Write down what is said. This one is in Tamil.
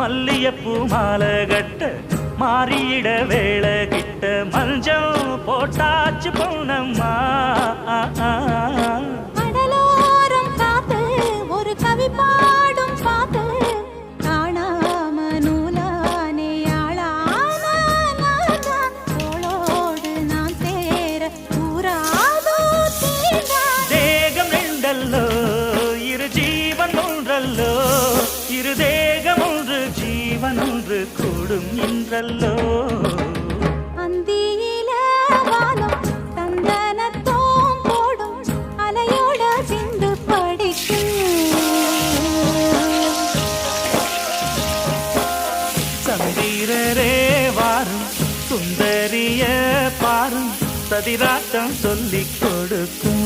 மல்லியப்பூ மாலை கட்ட மாறியிட வேளை கிட்ட மஞ்சள் போட்டாச்சு பொன்னம்மா. கடலோரம் காத்து ஒரு கவி பாடும் பாத்து காணாம நூலானே ஆளானோடு நான் சேர கூறாதோ தேகம் ரெண்டல்லோ இரு ஜீவன் ஒன்றல்லோ இரு தேகம் ஒன்று ஜீவன் ஒன்று கூடும் என்றல்லோ. அந்தியில வானம் தந்தனத்தோம் போடும் அலையோட சிந்து படிக்கும் சந்திரரே வாரும் சுந்தரிய பாரும் சதிராட்டம் சொல்லிக் கொடுக்கும்.